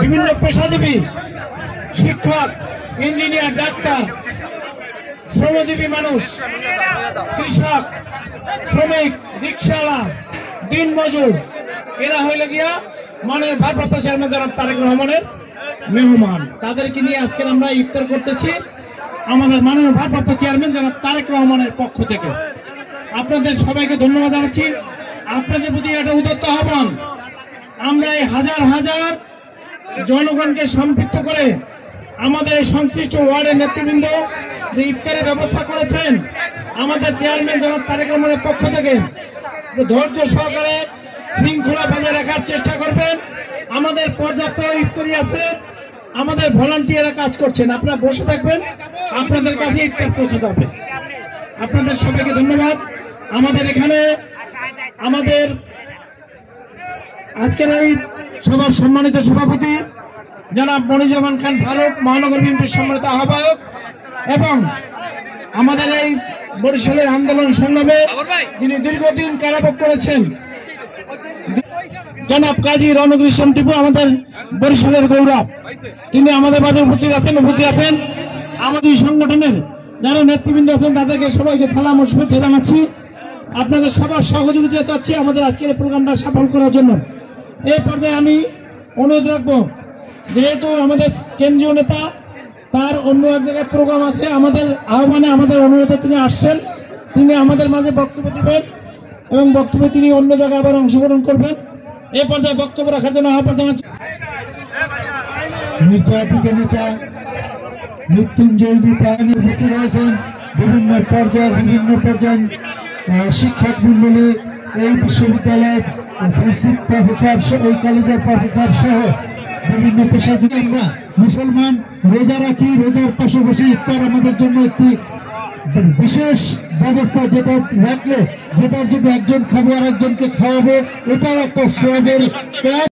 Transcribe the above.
বিভিন্ন পেশাজীবী, শিক্ষক, ইঞ্জিনিয়ার, ডাক্তার, শ্রমজীবী মানুষ, কৃষক, শ্রমিক, রিক্সাওয়ালা, দিনমজুর, এরা হইলে গিয়া মাননীয় ভারপ্রাপ্ত চেয়ারম্যান জনাব তারেক রহমানের মেহমান। তাদেরকে নিয়ে আজকে আমরা ইফতার করতেছি আমাদের মাননীয় ভারপ্রাপ্ত চেয়ারম্যান জনাব তারেক রহমানের পক্ষ থেকে। আপনাদের সবাইকে ধন্যবাদ জানাচ্ছি। আপনাদের প্রতি একটা উদাত্ত আহ্বান, আমরা এই হাজার হাজার জনগণকে সম্পৃক্ত করে আমাদের এই সংশ্লিষ্ট ওয়ার্ডের নেতৃবৃন্দ যে ইফতারের ব্যবস্থা করেছেন আমাদের চেয়ারম্যান জনাব তারেক রহমানের পক্ষ থেকে, ধৈর্য সহকারে শৃঙ্খলা বজায় রাখার চেষ্টা করবেন। আমাদের পর্যাপ্ত ইফতারি আছে, আমাদের ভলান্টিয়াররা কাজ করছেন, আপনারা বসে থাকবেন, আপনাদের কাছে ইফতার পৌঁছে যাবে। আপনাদের সবাইকে ধন্যবাদ। আমাদের এখানে আমাদের আজকের এই সভার সম্মানিত সভাপতি জনাব মনিরুজ্জামান খান ফারুক, মহানগর বিএনপির সম্মানিত আহ্বায়ক, এবং আমাদের এই বরিশালের আন্দোলন সংগ্রামে যিনি দীর্ঘদিন কারাভোগ করেছেন জনাব কাজী রণক ইসলাম টিপু, আমাদের বরিশালের গৌরব, তিনি আমাদের মাঝে উপস্থিত আছেন। আমাদের সংগঠনের যারা নেতৃবৃন্দ আছেন তাদেরকে সবাইকে সালাম ও শুভেচ্ছা জানাচ্ছি। আপনাদের সবার সহযোগিতা চাচ্ছি আমাদের আজকের এই প্রোগ্রামটা সফল করার জন্য। এই পর্যায়ে আমি অনুরোধ রাখবো, যেহেতু আমাদের কেন্দ্রীয় নেতা তার অন্য এক জায়গায় প্রোগ্রাম আছে, আমাদের আহ্বানে আমাদের অনুরোধে তিনি আসছেন, তিনি আমাদের মাঝে বক্তব্য দিবেন এবং বক্তব্যে তিনি অন্য জায়গায় আবার অংশগ্রহণ করবেন। এই পর্যায়ে বক্তব্য রাখার জন্য আহ্বান জানাচ্ছি নির্যাতিত নেতা মৃত্যুঞ্জয় প্রাণী উপস্থিত হয়েছেন। বিভিন্ন পর্যায়ের শিক্ষক মন্ডলী, এই বিশ্ববিদ্যালয়ের প্রফেসর, এই কলেজের প্রফেসর সহ বিভিন্ন পেশাজীবী। আমরা মুসলমান রোজা রাখি, রোজার পাশাপাশি ইফতার আমাদের জন্য একটি বিশেষ ব্যবস্থা, যেটা রাখলে যেটার জন্য একজন খাবো আর একজনকে খাওয়াবো, এটাও একটা সোয়াবের কাজ।